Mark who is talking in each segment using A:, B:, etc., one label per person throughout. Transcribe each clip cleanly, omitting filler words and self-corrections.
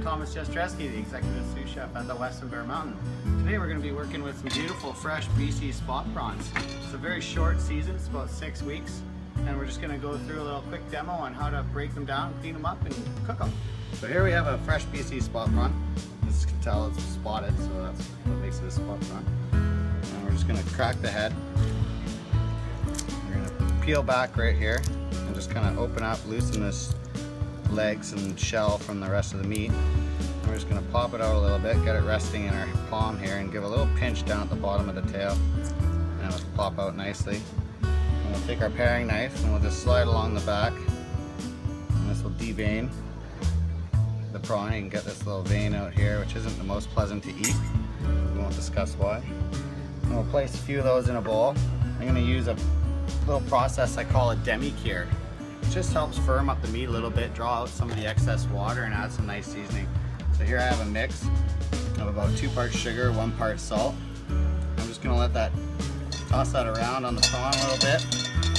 A: I'm Yesdresyski, the executive sous chef at the Westin Mountain. Today we're going to be working with some beautiful fresh BC spot prawns. It's a very short season, it's about 6 weeks, and we're just going to go through a little quick demo on how to break them down, clean them up, and cook them. So here we have a fresh BC spot prawn. As you can tell, it's spotted, so that's what makes it a spot prawn. And we're just going to crack the head. We're going to peel back right here and just kind of open up, loosen this legs and shell from the rest of the meat. And we're just going to pop it out a little bit, get it resting in our palm here, and give a little pinch down at the bottom of the tail, and it'll pop out nicely. And we'll take our paring knife and we'll just slide along the back, and this will devein the prawn. You can get this little vein out here, which isn't the most pleasant to eat. We won't discuss why. And we'll place a few of those in a bowl. I'm going to use a little process I call a demi-cure. It just helps firm up the meat a little bit, draw out some of the excess water, and add some nice seasoning. So here I have a mix of about 2 parts sugar, 1 part salt. I'm just going to toss that around on the prawn a little bit.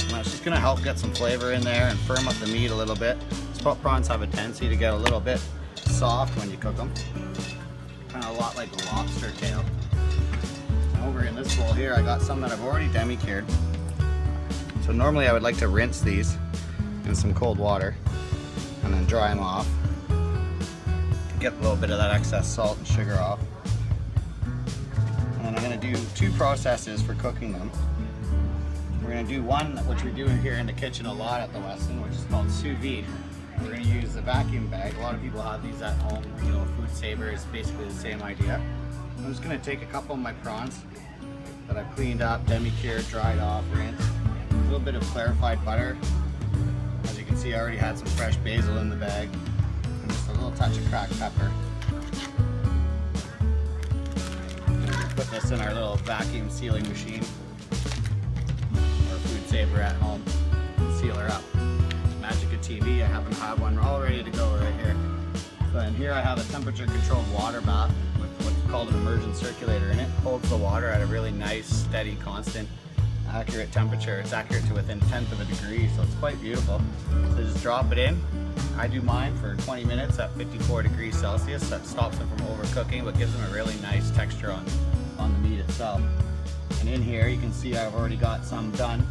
A: And that's just going to help get some flavor in there and firm up the meat a little bit. Spot prawns have a tendency to get a little bit soft when you cook them. Kind of a lot like a lobster tail. And over in this bowl here, I got some that I've already demi-cured. So normally I would like to rinse these in some cold water and then dry them off. Get a little bit of that excess salt and sugar off. And then I'm going to do 2 processes for cooking them. We're going to do one, which we do here in the kitchen a lot at the Westin, which is called sous vide. We're going to use the vacuum bag. A lot of people have these at home, you know, food saver is basically the same idea. I'm just going to take a couple of my prawns that I've cleaned up, demi-cured, dried off, rinsed. A little bit of clarified butter. As you can see, I already had some fresh basil in the bag, and just a little touch of cracked pepper. And put this in our little vacuum sealing machine, or food saver at home, and seal her up. Magic of TV, I happen to have one all ready to go right here. So in here I have a temperature controlled water bath with what's called an immersion circulator in it. Holds the water at a really nice, steady, constant, accurate temperature. It's accurate to within 1/10 of a degree, so it's quite beautiful. So just drop it in. I do mine for 20 minutes at 54 degrees Celsius. That stops them from overcooking, but gives them a really nice texture on the meat itself. And in here you can see I've already got some done.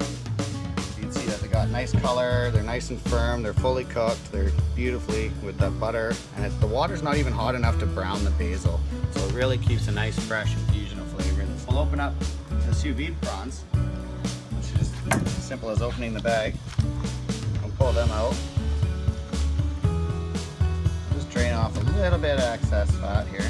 A: You can see that they got nice color, they're nice and firm, they're fully cooked, they're beautifully with that butter, and the water's not even hot enough to brown the basil. So it really keeps a nice fresh infusion of flavor in this. We'll open up the sous vide prawns, which is just as simple as opening the bag. We'll pull them out. Just drain off a little bit of excess fat here.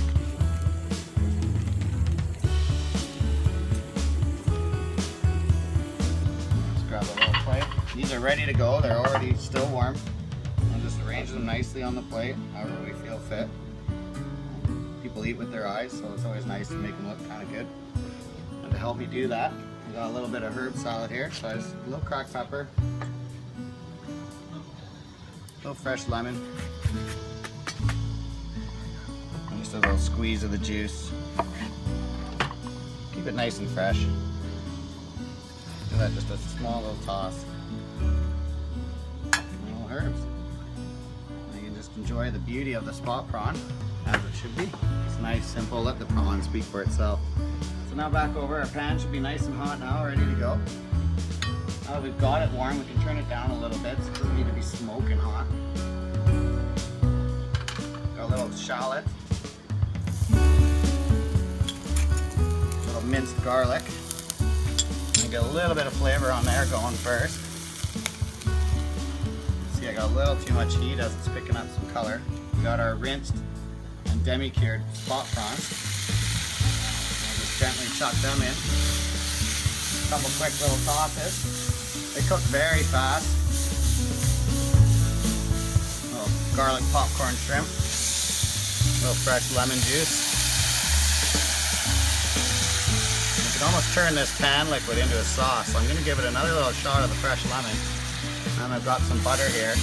A: Just grab a little plate. These are ready to go. They're already still warm. I'll just arrange them nicely on the plate, however we feel fit. People eat with their eyes, so it's always nice to make them look kind of good. And to help me do that, I got a little bit of herb salad here. So just a little cracked pepper, a little fresh lemon, and just a little squeeze of the juice. Keep it nice and fresh. Give that just a small little toss. And little herbs. And you can just enjoy the beauty of the spot prawn as it should be. It's nice, simple. Let the prawn speak for itself. So now back over, our pan should be nice and hot now, ready to go. Now that we've got it warm, we can turn it down a little bit, so it doesn't need to be smoking hot. Got a little shallot, a little minced garlic. And get a little bit of flavor on there going first. See, I got a little too much heat as it's picking up some color. We got our rinsed and demi-cured spot prawns. Gently chuck them in. A couple quick little tosses. They cook very fast. A little garlic popcorn shrimp. A little fresh lemon juice. You can almost turn this pan liquid into a sauce. So I'm going to give it another little shot of the fresh lemon. And I've got some butter here.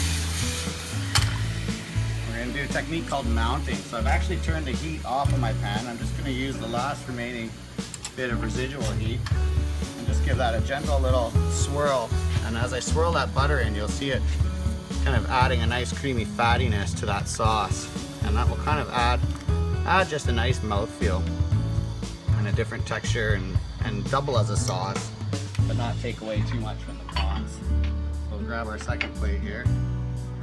A: We're going to do a technique called mounting. So I've actually turned the heat off of my pan. I'm just going to use the last remaining bit of residual heat and just give that a gentle little swirl. And as I swirl that butter in, you'll see it kind of adding a nice creamy fattiness to that sauce. And and that will kind of add just a nice mouthfeel and a different texture, and double as a sauce, but not take away too much from the prawns. So we'll grab our second plate here.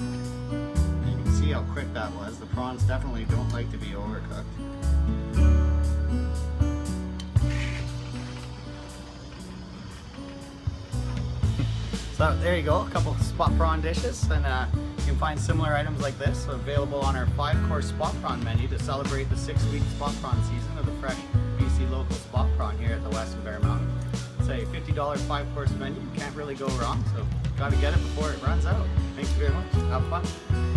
A: You can see how quick that was. The prawns definitely don't like to be overcooked. So there you go, a couple spot prawn dishes, and you can find similar items like this available on our 5-course spot prawn menu to celebrate the 6-week spot prawn season of the fresh BC local spot prawn here at the Westin Bear Mountain. It's a $50 5-course menu. You can't really go wrong, so got to get it before it runs out. Thank you very much. Have fun.